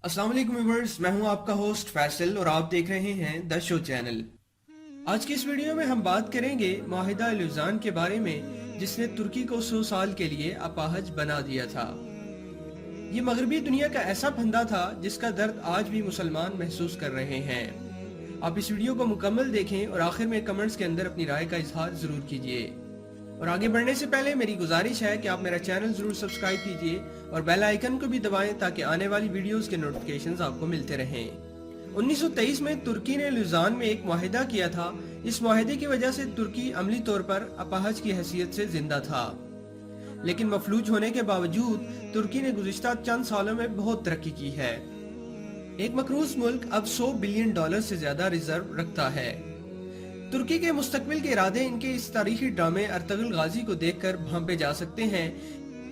अस्सलाम वालेकुम व्यूअर्स, मैं हूं आपका होस्ट फैसल और आप देख रहे हैं द शो चैनल। आज की इस वीडियो में हम बात करेंगे माहिदा लुज़ान के बारे में, जिसने तुर्की को 100 साल के लिए अपाहज बना दिया था। ये मगरबी दुनिया का ऐसा फंदा था जिसका दर्द आज भी मुसलमान महसूस कर रहे हैं। आप इस वीडियो को मुकम्मल देखें और आखिर में कमेंट्स के अंदर अपनी राय का इजहार जरूर कीजिए। और आगे बढ़ने से पहले मेरी गुजारिश है कि आप मेरा चैनल जरूर सब्सक्राइब कीजिए और बेल आइकन को भी दबाएं ताकि आने वाली वीडियोस के नोटिफिकेशंस आपको मिलते रहें। 1923 में तुर्की ने लुज़ान में एक मुआहिदा किया था। इस मुआहिदे की वजह से तुर्की अमली तौर पर अपाहज की हैसियत से जिंदा था, लेकिन मफलूज होने के बावजूद तुर्की ने गुज़िश्ता चंद सालों में बहुत तरक्की की है। एक मकरूज मुल्क अब $100 बिलियन से ज्यादा रिजर्व रखता है। तुर्की के मुस्तकबिल के इरादे इनके इस तारीखी ड्रामे अर्तुगरुल गाजी को देखकर भांपे जा सकते हैं।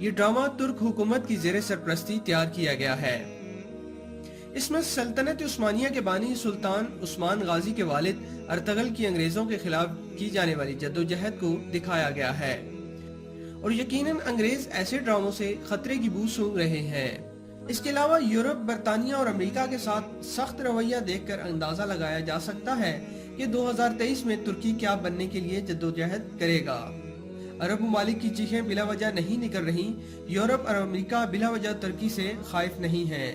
ये ड्रामा तुर्क हुकूमत की ज़ेरे सरपरस्ती तैयार किया गया है। इसमें सल्तनत उस्मानिया के बानी सुल्तान उस्मान गाजी के वालिद अर्तुगरुल की अंग्रेजों के खिलाफ की जाने वाली जद्दोजहद को दिखाया गया है और यकीनन अंग्रेज ऐसे ड्रामों से खतरे की बू सूंघ रहे हैं। इसके अलावा यूरोप, बरतानिया और अमेरिका के साथ सख्त रवैया देखकर अंदाजा लगाया जा सकता है कि 2023 में तुर्की क्या बनने के लिए जद्दोजहद करेगा। अरब ममालिक की चीखें बिला वजह नहीं निकल रही। यूरोप और अमेरिका बिला वजह तुर्की से खाइफ नहीं है।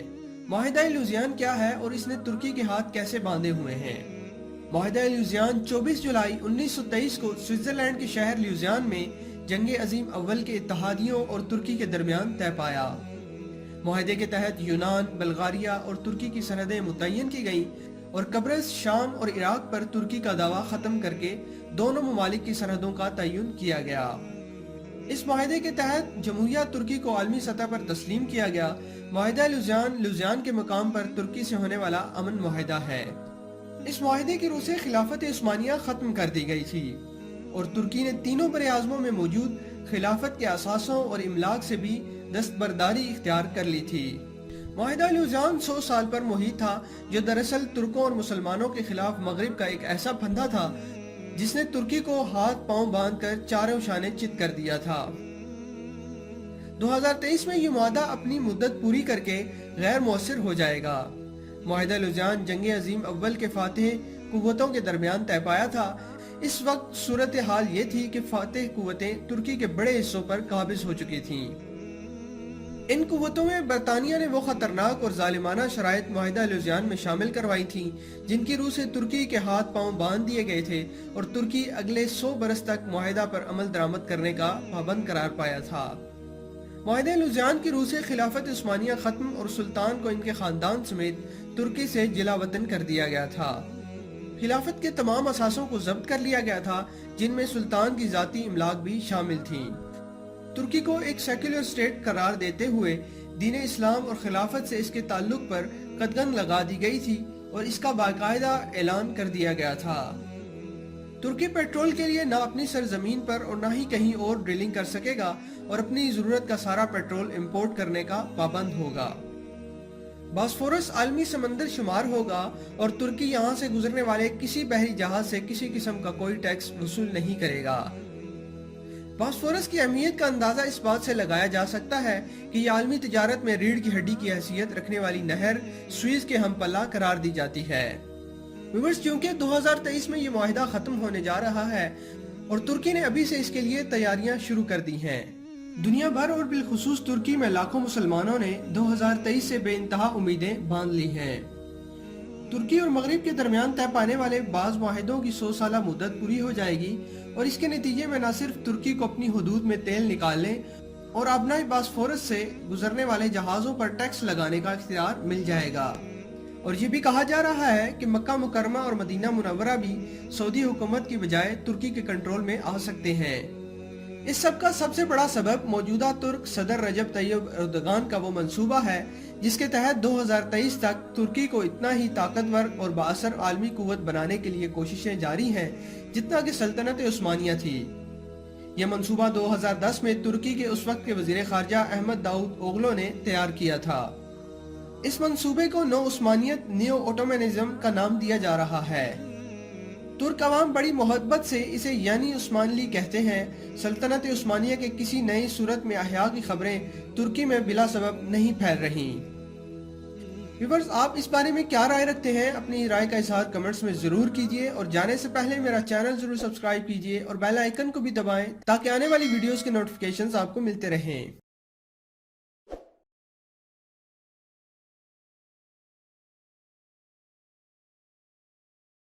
मुआहिदा लुज़ान क्या है और इसने तुर्की के हाथ कैसे बांधे हुए हैं? मुआहिदा लुज़ान 24 जुलाई 1923 को स्विट्जरलैंड के शहर लुज़ान में जंग अजीम अव्वल के इत्तेहादियों और तुर्की के दरमियान तय पाया। मुआहिदे के तहत यूनान, बल्गारिया और तुर्की की सरहदें मुतय्यन की गयी और कब्रस, शाम और इराक पर तुर्की का दावा खत्म करके दोनों ममालिक की सरहदों का तयन किया गया। इस मुआहिदे के तहत जमहूरिया तुर्की को आलमी सतह पर तस्लीम किया गया। मुआहिदा लुज़ान के मुकाम पर तुर्की से होने वाला अमन मुआहिदा है। इस मुआहिदे की रूह से खिलाफत उस्मानिया खत्म कर दी गई थी और तुर्की ने तीनों बरे आज़मों में मौजूद खिलाफत के असासों और इमलाक से भी दस्तबरदारी इख्तियार कर ली थी। मुआहिदा लुज़ान 100 साल पर मुहित था, जो दरअसल तुर्कों और मुसलमानों के खिलाफ मगरिब का एक ऐसा फंदा था जिसने तुर्की को हाथ पांव बांधकर चारों शाने चित कर दिया था। 2023 में ये मुआहदा अपनी मुद्दत पूरी करके गैर मौसर हो जाएगा। मुआहिदा लुज़ान जंग अजीम अव्वल के फातेह कुव्वतों के दरमियान तय पाया था। इस वक्त सूरत हाल ये थी कि फातेह कुव्वतें तुर्की के बड़े हिस्सों पर काबिज हो चुकी थीं। इन कुव्वतों में बरतानिया ने वो खतरनाक और जालिमाना शराइत मुआहिदा लुज़ान में शामिल करवाई थी जिनकी रूह से तुर्की के हाथ पांव बांध दिए गए थे और तुर्की अगले 100 बरस तक मुआहिदा पर अमल दरामद करने का पाबंद करार पाया था। मुआहिदा लुज़ान की रूह से खिलाफत उस्मानिया खत्म और सुल्तान को इनके खानदान समेत तुर्की से जिला वतन कर दिया गया था। खिलाफत के तमाम असासों को जब्त कर लिया गया था, जिनमें सुल्तान की जाती इमलाक भी शामिल थी। तुर्की को एक सेक्युलर स्टेट करार देते हुए दीन इस्लाम और खिलाफत से इसके ताल्लुक पर कदगन लगा दी गई थी और इसका बाकायदा ऐलान कर दिया गया था। तुर्की पेट्रोल के लिए ना अपनी सरजमीन पर और ना ही कहीं और ड्रिलिंग कर सकेगा और अपनी जरूरत का सारा पेट्रोल इंपोर्ट करने का पाबंद होगा। बॉस्फोरस आलमी समंदर शुमार होगा और तुर्की यहाँ से गुजरने वाले किसी बहरी जहाज से किसी किस्म का कोई टैक्स वसूल नहीं करेगा। बॉस्फोरस की अहमियत का अंदाजा इस बात से लगाया जा सकता है कि ये आलमी तिजारत में रीढ़ की हड्डी की हैसियत रखने वाली नहर स्वीज के हमपल्ला करार दी जाती है। व्यूअर्स, क्योंकि 2023 में ये मुआहिदा खत्म होने जा रहा है और तुर्की ने अभी से इसके लिए तैयारियां शुरू कर दी हैं। दुनिया भर और बिलखुसूस तुर्की में लाखों मुसलमानों ने 2023 से बेइंतहा उम्मीदें बांध ली हैं। तुर्की और मगरिब के दरमियान तय पाने वाले बाज मुआहिदों की 100 साला मुद्दत पूरी हो जाएगी और इसके नतीजे में न सिर्फ तुर्की को अपनी हुदूद में तेल निकालने और आबनाई बॉस्फोरस से गुजरने वाले जहाजों पर टैक्स लगाने का इख्तियार मिल जाएगा, और ये भी कहा जा रहा है कि मक्का मुकरमा और मदीना मुनव्वरा भी सऊदी हुकूमत की बजाय तुर्की के कंट्रोल में आ सकते हैं। इस सब का सबसे बड़ा सबब मौजूदा तुर्क सदर रजब तैयब एर्दोगान का वो मंसूबा है जिसके तहत 2023 तक तुर्की को इतना ही ताकतवर और बाअसर आलमी कुव्वत बनाने के लिए कोशिशें जारी हैं जितना कि सल्तनत उस्मानिया थी। यह मंसूबा 2010 में तुर्की के उस वक्त के वजीर खारजा अहमद दाऊद ओगलो ने तैयार किया था। इस मंसूबे को नो उस्मानियत नियो ओटोमनिज्म का नाम दिया जा रहा है। तुर्क अवाम बड़ी मोहब्बत से इसे यानी उस्मानली कहते हैं। सल्तनत उस्मानिया के किसी नई सूरत में अहया की खबरें तुर्की में बिला सबब नहीं फैल रही। व्यूअर्स, आप इस बारे में क्या राय रखते हैं? अपनी राय का इजहार कमेंट्स में जरूर कीजिए और जाने से पहले मेरा चैनल जरूर सब्सक्राइब कीजिए और बेल आइकन को भी दबाएं ताकि आने वाली वीडियोस के नोटिफिकेशंस आपको मिलते रहें।